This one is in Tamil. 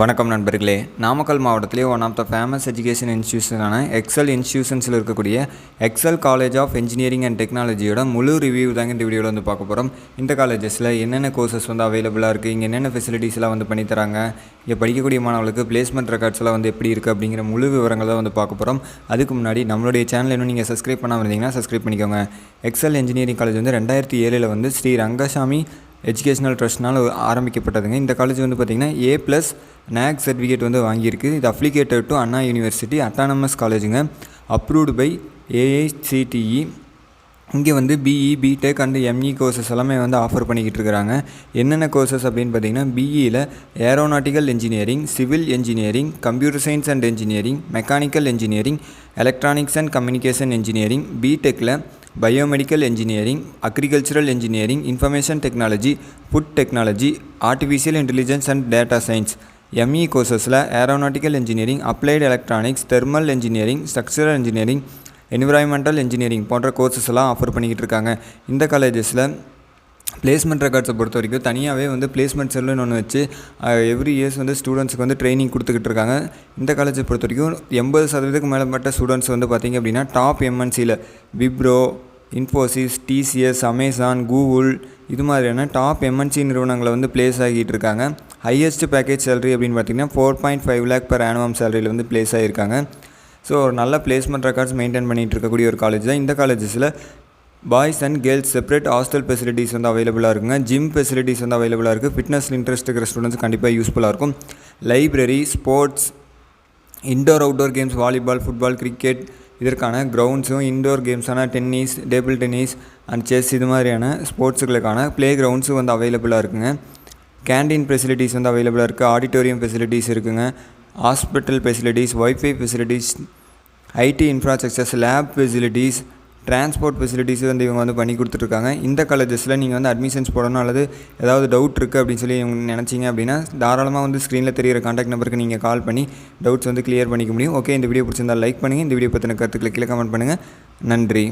வணக்கம் நண்பர்களே. நாமக்கல் மாவட்டத்திலே one of the famous education இன்ஸ்டியூஷனான எக்ஸல் இன்ஸ்டியூஷன்ஸில் இருக்கக்கூடிய Excel college of engineering and டெக்னாலஜியோட முழு ரிவ்யூ தாங்க இந்த வீடியோவில் வந்து பார்க்க போகிறோம். இந்த காலேஜஸில் என்னென்ன கோர்சஸ் வந்து அவைலபிளாக இருக்குது, இங்கே என்னென்ன ஃபெசிலிட்டிஸ்லாம் வந்து பண்ணித்தராங்க, இங்கே படிக்கக்கூடிய மாணவர்களுக்கு பிளேஸ்மெண்ட் ரெக்கார்ட்ஸ்லாம் வந்து எப்படி இருக்குது அப்படிங்கிற முழு விவரங்கள் தான் வந்து பார்க்க போகிறோம். அதுக்கு முன்னாடி நம்மளுடைய சேனல் இன்னும் நீங்கள் சப்ஸ்கிரைப் பண்ணாமல் இருந்தீங்கன்னா சப்ஸ்கிரைப் பண்ணிக்கோங்க. எக்ஸல் இன்ஜினியரிங் காலேஜ் வந்து 2007 வந்து ஸ்ரீ ரங்கசாமி எஜுகேஷனல் ட்ரஸ்ட்னால் ஆரம்பிக்கப்பட்டதுங்க. இந்த காலேஜ் வந்து பார்த்திங்கன்னா A+ NAC சர்டிஃபிகேட் வந்து வாங்கியிருக்கு. இது affiliated to Anna university, autonomous காலேஜுங்க, அப்ரூவ்டு பை AICTE. இங்கே வந்து BE, BTech and ME courses எல்லாமே வந்து ஆஃபர் பண்ணிக்கிட்டு இருக்கிறாங்க. என்னென்ன கோர்சஸ் அப்படின்னு பார்த்தீங்கன்னா, BEயில் aeronautical engineering, civil engineering, computer science and engineering, mechanical engineering, electronics and communication engineering, BTechல biomedical engineering, agricultural engineering, information technology, food technology, artificial intelligence and data science. ME கோர்சஸில் aeronautical engineering, applied electronics, thermal engineering, structural engineering, environmental engineering போன்ற கோர்சஸ் எல்லாம் ஆஃபர் பண்ணிக்கிட்டு இருக்காங்க. இந்த காலேஜஸில் பிளேஸ்மெண்ட் ரெக்கார்ட்ஸை பொறுத்த வரைக்கும் தனியாகவே வந்து பிளேஸ்மெண்ட் செல்லுன்னு ஒன்று வச்சு எவ்ரி இயர்ஸ் வந்து ஸ்டூடெண்ட்ஸுக்கு வந்து ட்ரைனிங் கொடுத்துக்கிட்டு இருக்காங்க. இந்த காலேஜை பொறுத்த வரைக்கும் 80% மேற்பட்ட ஸ்டூடெண்ட்ஸ் வந்து பார்த்திங்க அப்படின்னா டாப் MNCயில் Wipro, Infosys, TCS, Amazon, Google இது மாதிரியான டாப் MNC நிறுவனங்களை வந்து பிளேஸ் ஆகிட்டு இருக்காங்க. ஹையஸ்ட் பேக்கேஜ் சேலரி அப்படின்னு பார்த்திங்கன்னா 4.5 lakh per annum சேலரியில் வந்து பிளேஸ் ஆகியிருக்காங்க. ஸோ ஒரு நல்ல பிளேஸ்மெண்ட் ரெக்கார்ட்ஸ் மெயின்டைன் பண்ணிகிட்டு இருக்கக்கூடிய ஒரு காலேஜ் தான். இந்த காலேஜஸில் boys and girls separate hostel facilities வந்து அவைலபிளாக இருக்குங்க. ஜிம் ஃபெசிலிட்டிஸ் வந்து அவைலபிளாக இருக்குது. ஃபிட்னஸில் இன்ட்ரெஸ்ட் இருக்கிற ஸ்டூடெண்ட்ஸ் கண்டிப்பாக யூஸ்ஃபுல்லாக இருக்கும். Library, sports, indoor outdoor games, volleyball, football, cricket இதற்கான கிரவுண்ட்ஸும், இன்டோர் கேம்ஸான tennis, table tennis and chess இது மாதிரியான ஸ்போர்ட்ஸுகளுக்கான ப்ளே கிரவுண்ட்ஸும் வந்து அவைலபிளாக இருக்குங்க. கேண்டீன் ஃபெசிலிட்டிஸ் வந்து அவைலபிளாக இருக்குது. ஆடிட்டோரியம் ஃபெசிலிட்டிஸ் இருக்குங்க. Hospital facilities, wifi facilities, IT infrastructures, lab facilities, transport facilities வந்து இவங்க வந்து பண்ணி கொடுத்துட்ருக்காங்க. இந்த காலேஜஸில் நீங்கள் வந்து அட்மிஷன்ஸ் போடணும் அல்லது ஏதாவது டவுட் இருக்குது அப்படின்னு சொல்லி இவங்க நினச்சிங்க அப்படின்னா தாராளமாக வந்து ஸ்க்ரீனில் தெரிகிற காண்டாக்ட் நம்பருக்கு நீங்கள் கால் பண்ணி டவுட்ஸ் வந்து கிளியர் பண்ணிக்க முடியும். ஓகே, இந்த வீடியோ பிடிச்சிருந்தால் லைக் பண்ணுங்கள். இந்த வீடியோ பற்றின கருத்துக்களை கீழே கமெண்ட் பண்ணுங்கள். நன்றி.